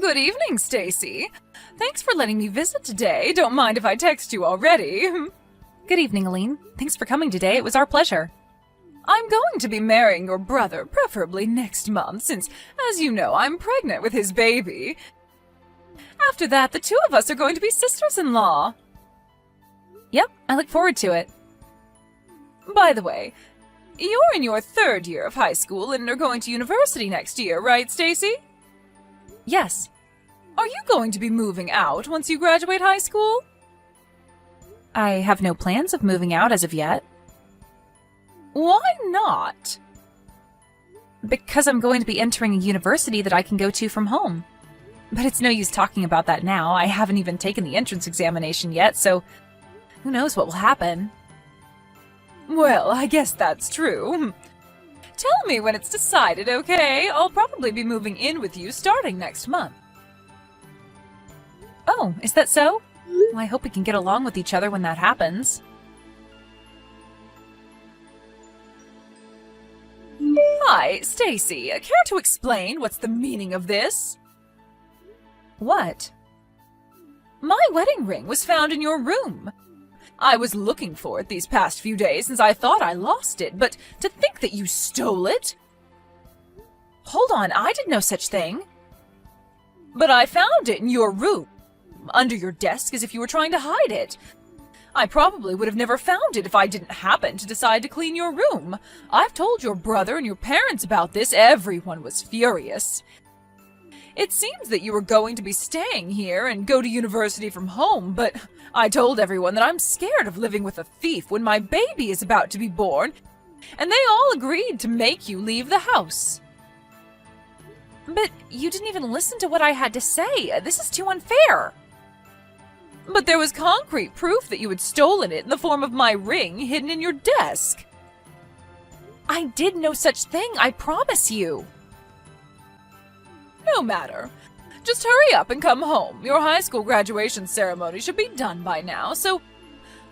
Good evening, Stacy. Thanks for letting me visit today. Don't mind if I text you already. Good evening, Aline. Thanks for coming today. It was our pleasure. I'm going to be marrying your brother, preferably next month, since, as you know, I'm pregnant with his baby. After that, the two of us are going to be sisters-in-law. Yep, I look forward to it. By the way, you're in your 3rd year of high school and are going to university next year, right, Stacy? Yes. Are you going to be moving out once you graduate high school? I have no plans of moving out as of yet. Why not? Because I'm going to be entering a university that I can go to from home. But it's no use talking about that now. I haven't even taken the entrance examination yet, so who knows what will happen. Well, I guess that's true. Tell me when it's decided, okay? I'll probably be moving in with you starting next month. Oh, is that so? Well, I hope we can get along with each other when that happens. Hi, Stacy. Care to explain what's the meaning of this? What? My wedding ring was found in your room. I was looking for it these past few days since I thought I lost it, but to think that you stole it? Hold on, I did no such thing. But I found it in your room, under your desk as if you were trying to hide it. I probably would have never found it if I didn't happen to decide to clean your room. I've told your brother and your parents about this. Everyone was furious. It seems that you were going to be staying here and go to university from home, but I told everyone that I'm scared of living with a thief when my baby is about to be born, and they all agreed to make you leave the house. But you didn't even listen to what I had to say. This is too unfair. But there was concrete proof that you had stolen it in the form of my ring hidden in your desk. I did no such thing, I promise you. No matter. Just hurry up and come home. Your high school graduation ceremony should be done by now, so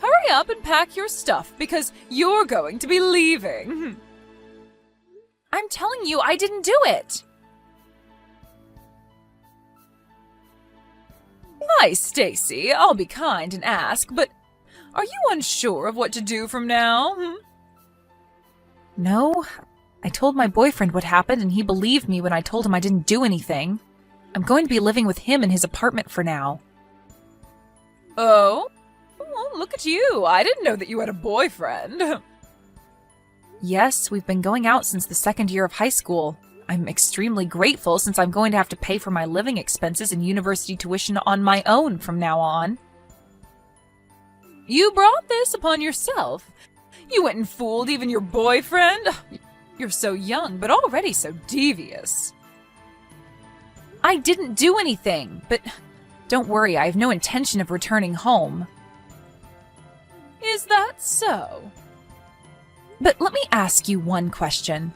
hurry up and pack your stuff because you're going to be leaving. I'm telling you, I didn't do it. Hi, Stacy. I'll be kind and ask, but are you unsure of what to do from now? No. I told my boyfriend what happened, and he believed me when I told him I didn't do anything. I'm going to be living with him in his apartment for now. Oh? Well, look at you. I didn't know that you had a boyfriend. Yes, we've been going out since the 2nd year of high school. I'm extremely grateful since I'm going to have to pay for my living expenses and university tuition on my own from now on. You brought this upon yourself. You went and fooled even your boyfriend? You're so young, but already so devious. I didn't do anything, but don't worry, I have no intention of returning home. Is that so? But let me ask you one question.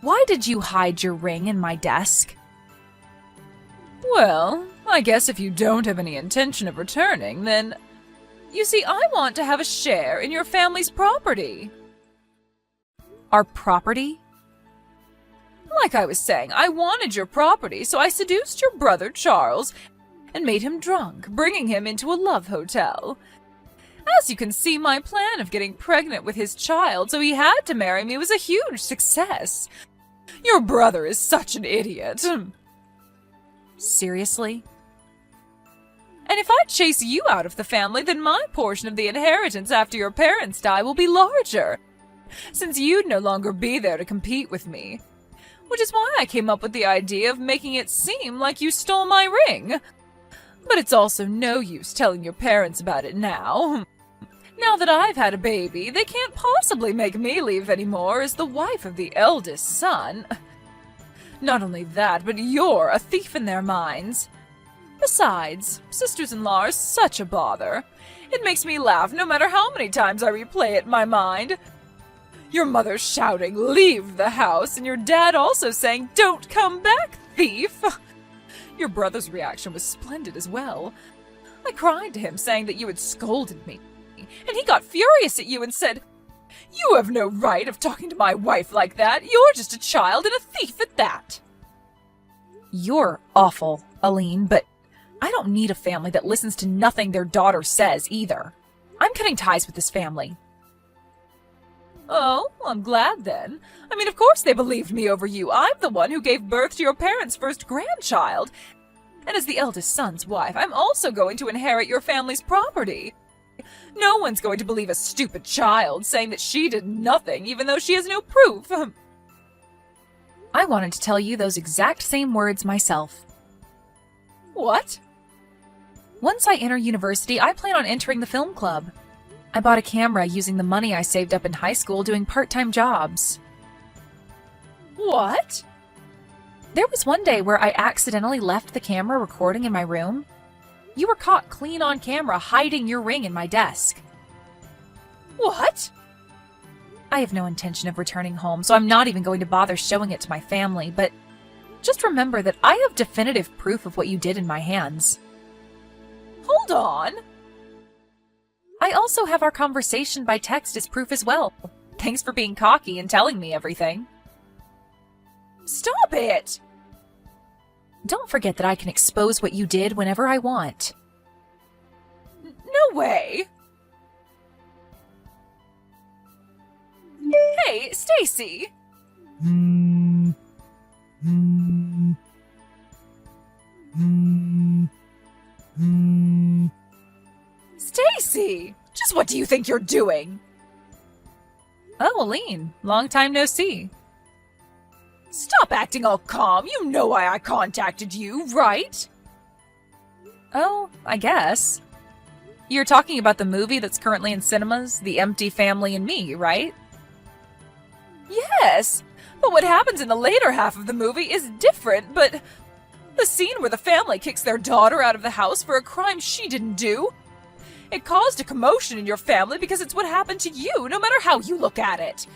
Why did you hide your ring in my desk? Well, I guess if you don't have any intention of returning, then... You see, I want to have a share in your family's property. Our property? Like I was saying, I wanted your property, so I seduced your brother, Charles, and made him drunk, bringing him into a love hotel. As you can see, my plan of getting pregnant with his child so he had to marry me was a huge success. Your brother is such an idiot. Seriously? And if I chase you out of the family, then my portion of the inheritance after your parents die will be larger, since you'd no longer be there to compete with me. Which is why I came up with the idea of making it seem like you stole my ring. But it's also no use telling your parents about it now. Now that I've had a baby, they can't possibly make me leave anymore as the wife of the eldest son. Not only that, but you're a thief in their minds. Besides, sisters-in-law are such a bother. It makes me laugh no matter how many times I replay it in my mind. Your mother shouting, "Leave the house," and your dad also saying, "Don't come back, thief!" Your brother's reaction was splendid as well. I cried to him saying that you had scolded me, and he got furious at you and said, "You have no right of talking to my wife like that. You're just a child and a thief at that." You're awful, Aline, but I don't need a family that listens to nothing their daughter says either. I'm cutting ties with this family. Oh, I'm glad then. I mean, of course they believed me over you. I'm the one who gave birth to your parents' first grandchild. And as the eldest son's wife, I'm also going to inherit your family's property. No one's going to believe a stupid child saying that she did nothing, even though she has no proof. I wanted to tell you those exact same words myself. What? Once I enter university, I plan on entering the film club. I bought a camera using the money I saved up in high school doing part-time jobs. What? There was one day where I accidentally left the camera recording in my room. You were caught clean on camera hiding your ring in my desk. What? I have no intention of returning home, so I'm not even going to bother showing it to my family, but just remember that I have definitive proof of what you did in my hands. Hold on. I also have our conversation by text as proof as well. Thanks for being cocky and telling me everything. Stop it! Don't forget that I can expose what you did whenever I want. No way! Hey, Stacy! Stacy! Just what do you think you're doing? Oh, Aline, long time no see. Stop acting all calm. You know why I contacted you, right? Oh, I guess. You're talking about the movie that's currently in cinemas, The Empty Family and Me, right? Yes, but what happens in the later half of the movie is different, but the scene where the family kicks their daughter out of the house for a crime she didn't do, it caused a commotion in your family because it's what happened to you, no matter how you look at it.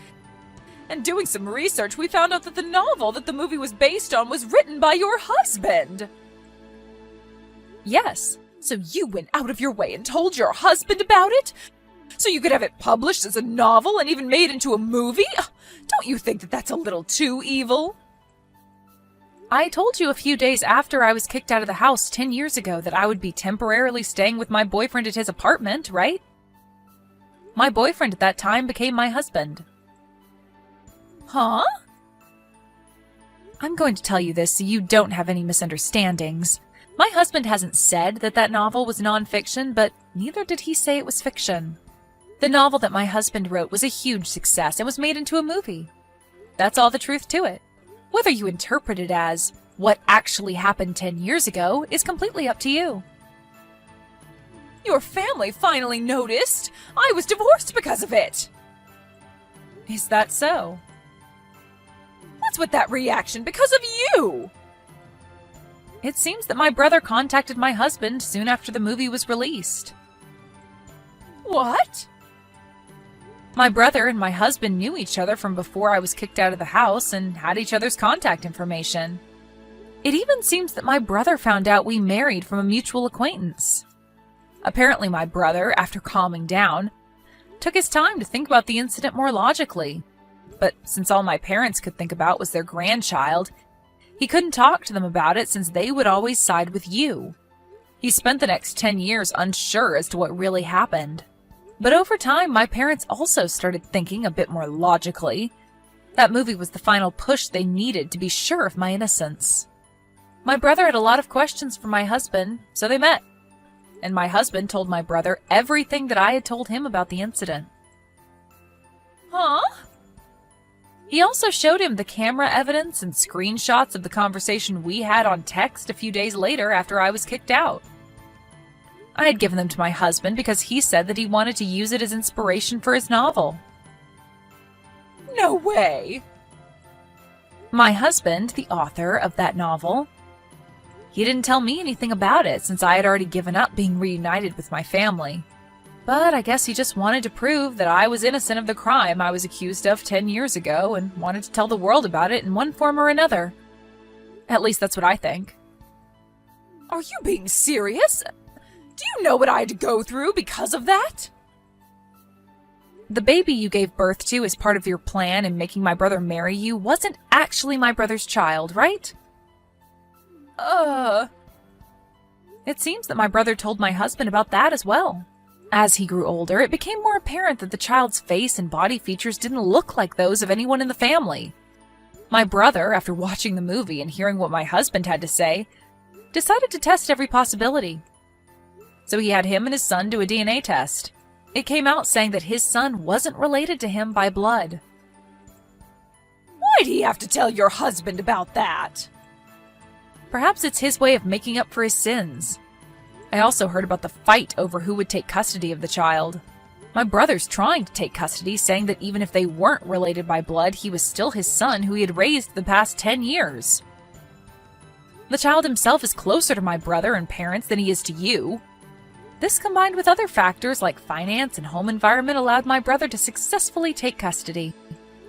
And doing some research, we found out that the novel that the movie was based on was written by your husband. Yes. So you went out of your way and told your husband about it? So you could have it published as a novel and even made into a movie? Don't you think that that's a little too evil? I told you a few days after I was kicked out of the house 10 years ago that I would be temporarily staying with my boyfriend at his apartment, right? My boyfriend at that time became my husband. Huh? I'm going to tell you this so you don't have any misunderstandings. My husband hasn't said that that novel was nonfiction, but neither did he say it was fiction. The novel that my husband wrote was a huge success and was made into a movie. That's all the truth to it. Whether you interpret it as what actually happened 10 years ago is completely up to you. Your family finally noticed. I was divorced because of it. Is that so? What's with that reaction? Because of you! It seems that my brother contacted my husband soon after the movie was released. What? My brother and my husband knew each other from before I was kicked out of the house and had each other's contact information. It even seems that my brother found out we married from a mutual acquaintance. Apparently my brother, after calming down, took his time to think about the incident more logically. But since all my parents could think about was their grandchild, he couldn't talk to them about it since they would always side with you. He spent the next 10 years unsure as to what really happened. But over time, my parents also started thinking a bit more logically. That movie was the final push they needed to be sure of my innocence. My brother had a lot of questions for my husband, so they met. And my husband told my brother everything that I had told him about the incident. Huh? He also showed him the camera evidence and screenshots of the conversation we had on text a few days later after I was kicked out. I had given them to my husband because he said that he wanted to use it as inspiration for his novel. No way! My husband, the author of that novel, he didn't tell me anything about it since I had already given up being reunited with my family. But I guess he just wanted to prove that I was innocent of the crime I was accused of 10 years ago and wanted to tell the world about it in one form or another. At least that's what I think. Are you being serious? Do you know what I had to go through because of that? The baby you gave birth to as part of your plan in making my brother marry you wasn't actually my brother's child, right? It seems that my brother told my husband about that as well. As he grew older, it became more apparent that the child's face and body features didn't look like those of anyone in the family. My brother, after watching the movie and hearing what my husband had to say, decided to test every possibility. So he had him and his son do a DNA test. It came out saying that his son wasn't related to him by blood. Why'd he have to tell your husband about that? Perhaps it's his way of making up for his sins. I also heard about the fight over who would take custody of the child. My brother's trying to take custody, saying that even if they weren't related by blood, he was still his son who he had raised the past 10 years. The child himself is closer to my brother and parents than he is to you. This, combined with other factors like finance and home environment, allowed my brother to successfully take custody.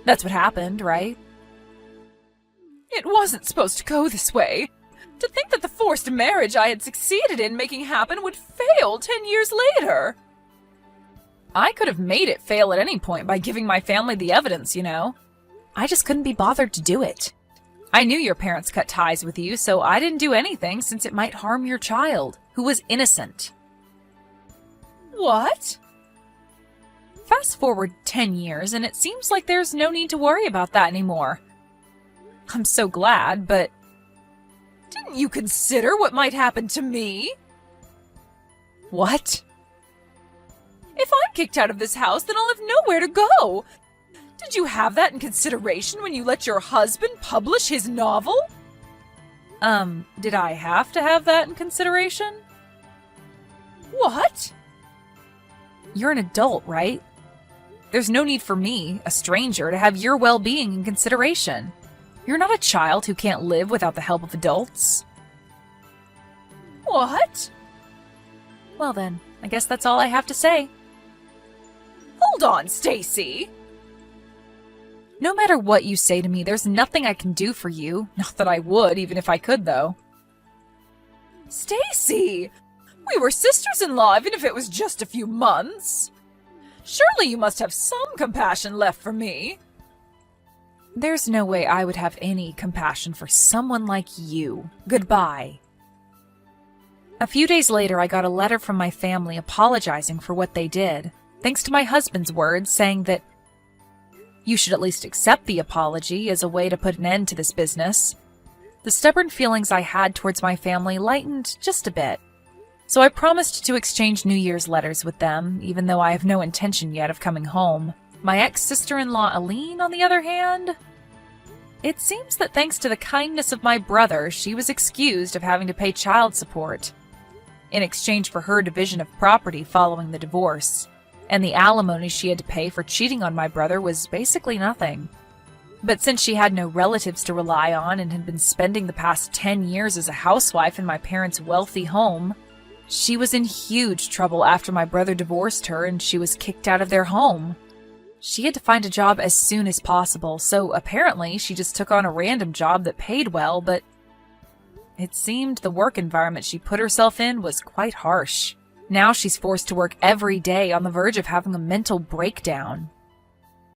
That's what happened, right? It wasn't supposed to go this way. To think that the forced marriage I had succeeded in making happen would fail 10 years later. I could have made it fail at any point by giving my family the evidence, you know. I just couldn't be bothered to do it. I knew your parents cut ties with you, so I didn't do anything since it might harm your child, who was innocent. What? Fast forward 10 years, and it seems like there's no need to worry about that anymore. I'm so glad, but... Didn't you consider what might happen to me? What? If I'm kicked out of this house, then I'll have nowhere to go. Did you have that in consideration when you let your husband publish his novel? Did I have to have that in consideration? What? You're an adult, right? There's no need for me, a stranger, to have your well-being in consideration. You're not a child who can't live without the help of adults. What? Well then, I guess that's all I have to say. Hold on, Stacy. No matter what you say to me, there's nothing I can do for you. Not that I would, even if I could, though. Stacy! We were sisters-in-law, even if it was just a few months. Surely you must have some compassion left for me. There's no way I would have any compassion for someone like you. Goodbye. A few days later, I got a letter from my family apologizing for what they did, thanks to my husband's words saying that you should at least accept the apology as a way to put an end to this business. The stubborn feelings I had towards my family lightened just a bit, so I promised to exchange New Year's letters with them, even though I have no intention yet of coming home. My ex-sister-in-law Aline, on the other hand, it seems that thanks to the kindness of my brother, she was excused of having to pay child support in exchange for her division of property following the divorce, and the alimony she had to pay for cheating on my brother was basically nothing. But since she had no relatives to rely on and had been spending the past 10 years as a housewife in my parents' wealthy home, she was in huge trouble after my brother divorced her and she was kicked out of their home. She had to find a job as soon as possible, so apparently she just took on a random job that paid well, but it seemed the work environment she put herself in was quite harsh. Now she's forced to work every day on the verge of having a mental breakdown.